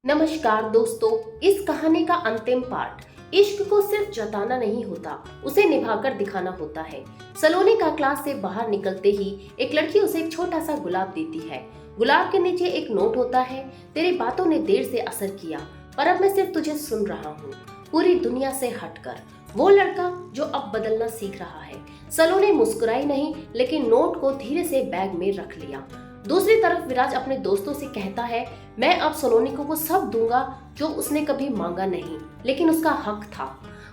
नमस्कार दोस्तों, इस कहानी का अंतिम पार्ट। इश्क को सिर्फ जताना नहीं होता, उसे निभाकर दिखाना होता है। सलोनी का क्लास से बाहर निकलते ही एक लड़की उसे एक छोटा सा गुलाब देती है। गुलाब के नीचे एक नोट होता है। तेरी बातों ने देर से असर किया, पर अब मैं सिर्फ तुझे सुन रहा हूँ, पूरी दुनिया से हटकर। वो लड़का जो अब बदलना सीख रहा है। सलोनी मुस्कुराई नहीं, लेकिन नोट को धीरे से बैग में रख लिया। दूसरी तरफ विराज अपने दोस्तों से कहता है, मैं अब सलोनी को वो सब दूंगा जो उसने कभी मांगा नहीं, लेकिन उसका हक था।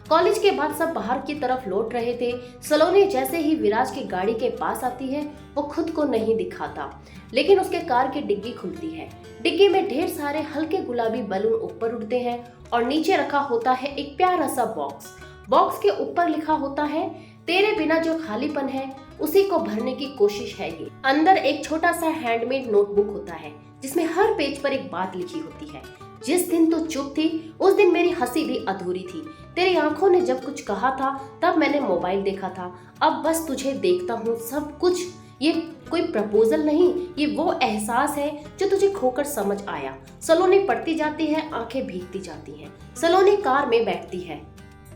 कॉलेज के बाद सब बाहर की तरफ लौट रहे थे। सलोनी जैसे ही विराज की गाड़ी के पास आती है, वो खुद को नहीं दिखाता, लेकिन उसके कार की डिग्गी खुलती है। डिग्गी में ढेर सारे हल्के गुलाबी बलून ऊपर उड़ते हैं और नीचे रखा होता है एक प्यारा सा बॉक्स। बॉक्स के ऊपर लिखा होता है, तेरे बिना जो खालीपन है उसी को भरने की कोशिश है ये। अंदर एक छोटा सा हैंडमेड नोटबुक होता है, जिसमें हर पेज पर एक बात लिखी होती है। जिस दिन तू चुप थी, उस दिन मेरी हंसी भी अधूरी थी। तेरी आंखों ने जब कुछ कहा था, तब मैंने मोबाइल देखा था। अब बस तुझे देखता हूँ, सब कुछ। ये कोई प्रपोजल नहीं, ये वो एहसास है जो तुझे खोकर समझ आया। सलोनी पढ़ती जाती है, आंखें भीगती जाती हैं। सलोनी कार में बैठती है।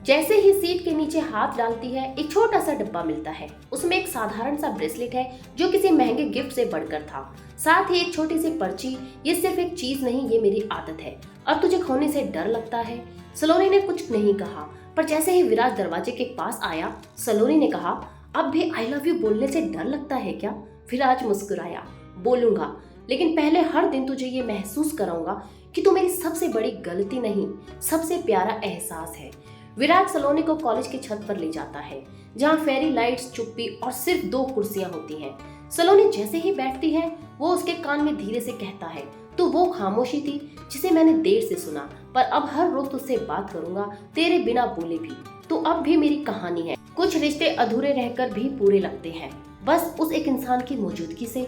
जैसे ही सीट के नीचे हाथ डालती है, एक छोटा सा डब्बा मिलता है। उसमें एक साधारण सा ब्रेसलेट है, जो किसी महंगे गिफ्ट से बढ़कर था। साथ ही एक छोटी सी पर्ची, ये सिर्फ एक चीज नहीं, ये मेरी आदत है। अब तुझे खोने से डर लगता है। सलोनी ने कुछ नहीं कहा, पर जैसे ही विराज दरवाजे के पास आया, सलोनी ने कहा, अब भी आई लव यू बोलने से डर लगता है क्या? विराज मुस्कुराया, बोलूंगा, लेकिन पहले हर दिन तुझे ये महसूस कराऊंगा कि तू मेरी सबसे बड़ी गलती नहीं, सबसे प्यारा एहसास है। विराज सलोनी को कॉलेज की छत पर ले जाता है, जहाँ फेरी लाइट्स, चुप्पी और सिर्फ 2 कुर्सियां होती हैं। सलोनी जैसे ही बैठती है, वो उसके कान में धीरे से कहता है, तू वो खामोशी थी जिसे मैंने देर से सुना, पर अब हर रोज तुझसे बात करूंगा, तेरे बिना बोले भी। तू अब भी मेरी कहानी है। कुछ रिश्ते अधूरे रहकर भी पूरे लगते हैं, बस उस एक इंसान की मौजूदगी से।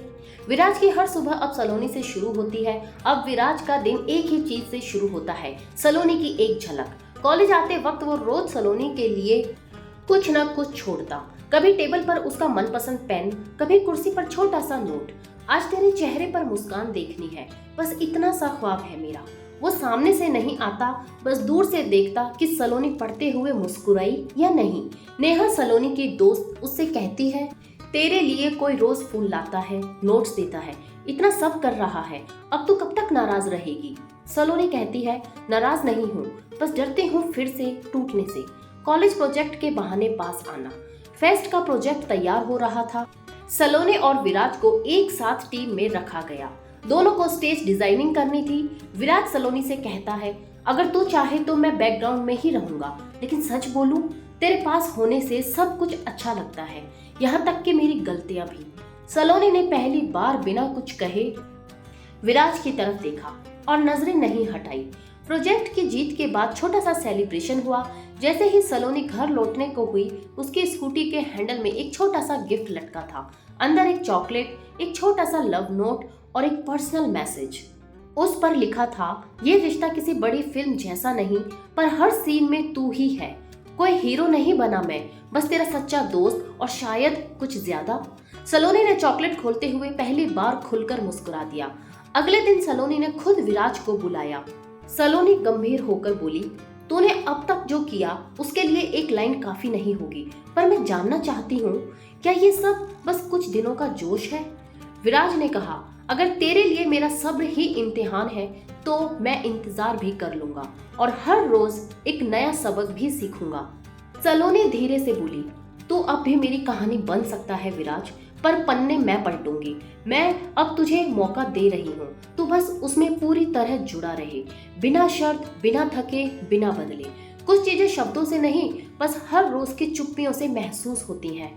विराज की हर सुबह अब सलोनी से शुरू होती है। अब विराज का दिन एक ही चीज से शुरू होता है, सलोनी की एक झलक। कॉलेज आते वक्त वो रोज सलोनी के लिए कुछ न कुछ छोड़ता। कभी टेबल पर उसका मनपसंद पेन, कभी कुर्सी पर छोटा सा नोट। आज तेरे चेहरे पर मुस्कान देखनी है, बस इतना सा ख्वाब है मेरा। वो सामने से नहीं आता, बस दूर से देखता कि सलोनी पढ़ते हुए मुस्कुराई या नहीं। नेहा, सलोनी की दोस्त, उससे कहती है, तेरे लिए कोई रोज फूल लाता है, नोट्स देता है, इतना सब कर रहा है, अब तू कब तक नाराज रहेगी? सलोनी कहती है, नाराज नहीं हूँ, बस डरती हूँ फिर से टूटने से। कॉलेज प्रोजेक्ट के बहाने पास आना। फेस्ट का प्रोजेक्ट तैयार हो रहा था। सलोनी और विराज को एक साथ टीम में रखा गया। दोनों को स्टेज डिजाइनिंग करनी थी। विराज सलोनी से कहता है, अगर तू चाहे तो मैं बैकग्राउंड में ही रहूंगा, लेकिन सच बोलूं, तेरे पास होने से सब कुछ अच्छा लगता है, यहाँ तक कि मेरी गलतियां भी। सलोनी ने पहली बार बिना कुछ कहे विराज की तरफ देखा और नजरें नहीं हटाई। प्रोजेक्ट की जीत के बाद छोटा सा सेलिब्रेशन हुआ। जैसे ही सलोनी घर लौटने को हुई, उसकी स्कूटी के हैंडल में एक छोटा सा गिफ्ट लटका था। अंदर एक चॉकलेट, एक छोटा सा लव नोट और एक पर्सनल मैसेज। उस पर लिखा था, ये रिश्ता किसी बड़ी फिल्म जैसा नहीं, पर हर सीन में तू ही है। कोई हीरो नहीं बना मैं, बस तेरा सच्चा दोस्त और शायद कुछ ज्यादा। सलोनी ने चॉकलेट खोलते हुए पहली बार खुलकर मुस्कुरा दिया। अगले दिन सलोनी ने खुद विराज को बुलाया। सलोनी गंभीर होकर बोली, तूने अब तक जो किया उसके लिए एक लाइन काफी नहीं होगी, पर मैं जानना चाहती हूँ, क्या ये सब बस कुछ दिनों का जोश है? विराज ने कहा, अगर तेरे लिए मेरा सब्र ही इम्तिहान है, तो मैं इंतजार भी कर लूंगा और हर रोज एक नया सबक भी सीखूंगा। सलोनी धीरे से बोली, तू अब भी मेरी कहानी बन सकता है विराज, पर पन्ने मैं पलटूंगी। मैं अब तुझे मौका दे रही हूँ, तू बस उसमें पूरी तरह जुड़ा रहे, बिना शर्त, बिना थके, बिना बदले। कुछ चीजें शब्दों से नहीं, बस हर रोज की चुप्पियों से महसूस होती हैं।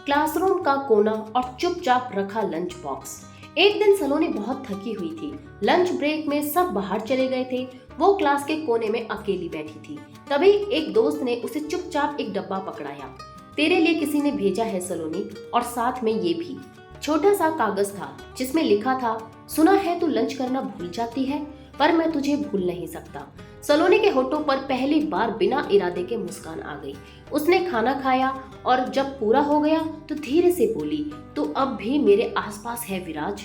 क्लासरूम का कोना और चुपचाप रखा लंच बॉक्स। एक दिन सलोनी बहुत थकी हुई थी। लंच ब्रेक में सब बाहर चले गए थे, वो क्लास के कोने में अकेली बैठी थी। तभी एक दोस्त ने उसे चुपचाप एक डब्बा पकड़ाया। तेरे लिए किसी ने भेजा है सलोनी, और साथ में ये भी। छोटा सा कागज था जिसमें लिखा था, सुना है तू लंच करना भूल जाती है, पर मैं तुझे भूल नहीं सकता। सलोनी के होठों पर पहली बार बिना इरादे के मुस्कान आ गई। उसने खाना खाया और जब पूरा हो गया तो धीरे से बोली, तू अब भी मेरे आसपास है विराज।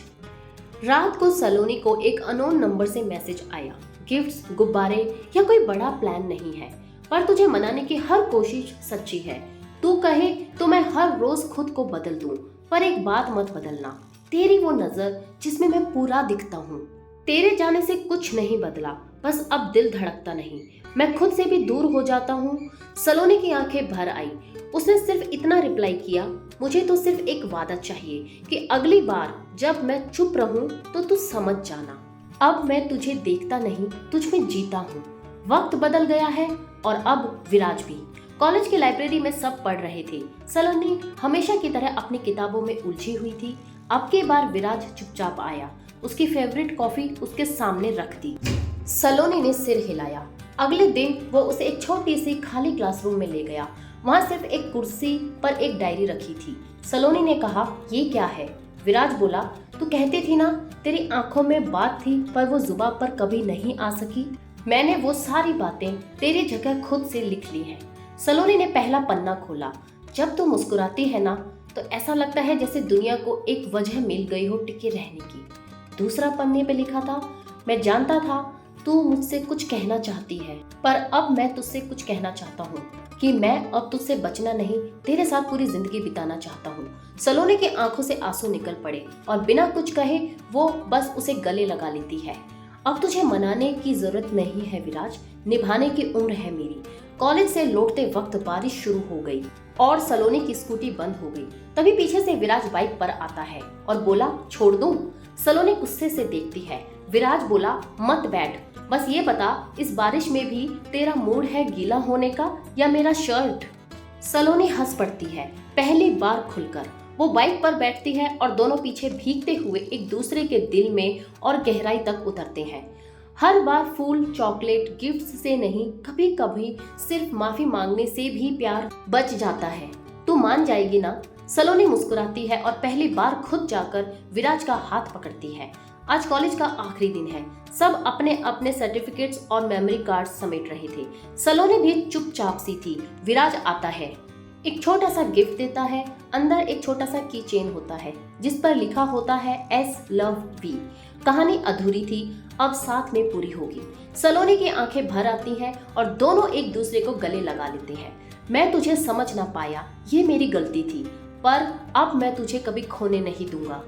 रात को सलोनी को एक अननोन नंबर से मैसेज आया। गिफ्ट्स, गुब्बारे या कोई बड़ा प्लान नहीं है, पर तुझे मनाने की हर कोशिश सच्ची है। तू कहे तो मैं हर रोज खुद को बदल दूं, पर एक बात मत बदलना, तेरी वो नजर जिसमें मैं पूरा दिखता हूँ। तेरे जाने से कुछ नहीं बदला, बस अब दिल धड़कता नहीं, मैं खुद से भी दूर हो जाता हूँ। सलोनी की आंखें भर आई। उसने सिर्फ इतना रिप्लाई किया, मुझे तो सिर्फ एक वादा चाहिए कि अगली बार जब मैं चुप रहूं तो तू समझ जाना। अब मैं तुझे देखता नहीं, तुझ में जीता हूँ। वक्त बदल गया है और अब विराज भी। कॉलेज की लाइब्रेरी में सब पढ़ रहे थे। सलोनी हमेशा की तरह अपनी किताबों में उलझी हुई थी। अब की बार विराज चुपचाप आया, उसकी फेवरेट कॉफी उसके सामने रख दी। सलोनी ने सिर हिलाया। अगले दिन वो उसे एक छोटी सी खाली क्लासरूम में ले गया। वहाँ सिर्फ एक कुर्सी पर एक डायरी रखी थी। सलोनी ने कहा, ये क्या है? विराज बोला, तू कहती थी ना तेरी आंखों में बात थी पर वो जुबान पर कभी नहीं आ सकी। मैंने वो सारी बातें तेरी जगह खुद से लिख ली हैं। सलोनी ने पहला पन्ना खोला। जब तू मुस्कुराती है ना तो ऐसा लगता है जैसे दुनिया को एक वजह मिल गई हो टिके रहने की। दूसरा पन्ने पे लिखा था, मैं जानता था तू मुझसे कुछ कहना चाहती है, पर अब मैं तुझसे कुछ कहना चाहता हूँ कि मैं अब तुझसे बचना नहीं, तेरे साथ पूरी जिंदगी बिताना चाहता हूँ। सलोनी की आंखों से आंसू निकल पड़े और बिना कुछ कहे वो बस उसे गले लगा लेती है। अब तुझे मनाने की जरूरत नहीं है विराज, निभाने की उम्र है मेरी। कॉलेज से लौटते वक्त बारिश शुरू हो गई और सलोनी की स्कूटी बंद हो गई। तभी पीछे से विराज बाइक पर आता है और बोला, छोड़ दूं? सलोनी गुस्से से देखती है। विराज बोला, मत बैठ, बस ये बता इस बारिश में भी तेरा मूड है गीला होने का या मेरा शर्ट? सलोनी हंस पड़ती है, पहली बार खुलकर। वो बाइक पर बैठती है और दोनों पीछे भीगते हुए एक दूसरे के दिल में और गहराई तक उतरते हैं। हर बार फूल, चॉकलेट, गिफ्ट्स से नहीं, कभी कभी सिर्फ माफी मांगने से भी प्यार बच जाता है। तू मान जाएगी ना? सलोनी मुस्कुराती है और पहली बार खुद जाकर विराज का हाथ पकड़ती है। आज कॉलेज का आखिरी दिन है। सब अपने अपने सर्टिफिकेट्स और मेमोरी कार्ड्स समेट रहे थे। सलोनी भी चुपचाप सी थी। विराज आता है, एक छोटा सा गिफ्ट देता है। अंदर एक छोटा सा की चेन होता है जिस पर लिखा होता है एस लव वी। कहानी अधूरी थी, अब साथ में पूरी होगी। सलोनी की आंखें भर आती हैं और दोनों एक दूसरे को गले लगा लेते हैं। मैं तुझे समझ ना पाया, ये मेरी गलती थी, पर अब मैं तुझे कभी खोने नहीं दूंगा।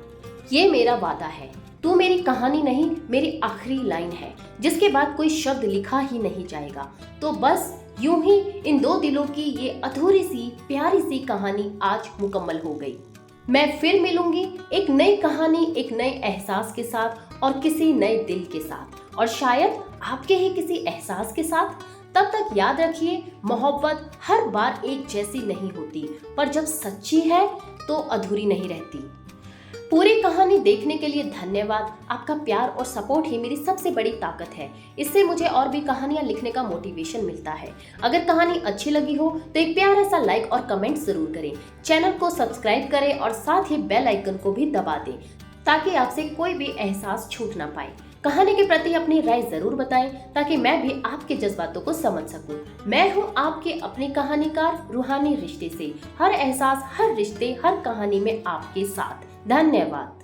ये मेरा वादा है। तू मेरी कहानी नहीं, मेरी आखिरी लाइन है, जिसके बाद कोई शब्द लिखा ही नहीं जाएगा। तो बस यूं ही इन दो दिलों की ये अधूरी सी प्यारी सी कहानी आज मुकम्मल हो गई। मैं फिर मिलूंगी एक नई कहानी, एक नए एहसास के साथ और किसी नए दिल के साथ, और शायद आपके ही किसी एहसास के साथ। तब तक याद रखिए, मोहब्बत हर बार एक जैसी नहीं होती, पर जब सच्ची है तो अधूरी नहीं रहती। पूरी कहानी देखने के लिए धन्यवाद। आपका प्यार और सपोर्ट ही मेरी सबसे बड़ी ताकत है। इससे मुझे और भी कहानियां लिखने का मोटिवेशन मिलता है। अगर कहानी अच्छी लगी हो तो एक प्यारा सा लाइक और कमेंट जरूर करें। चैनल को सब्सक्राइब करें और साथ ही बेल आइकन को भी दबा दें ताकि आपसे कोई भी एहसास छूट ना पाए। कहानी के प्रति अपनी राय जरूर बताएं ताकि मैं भी आपके जज्बातों को समझ सकूं। मैं हूं आपके अपने कहानीकार रूहानी रिश्ते से। हर एहसास, हर रिश्ते, हर कहानी में आपके साथ। धन्यवाद।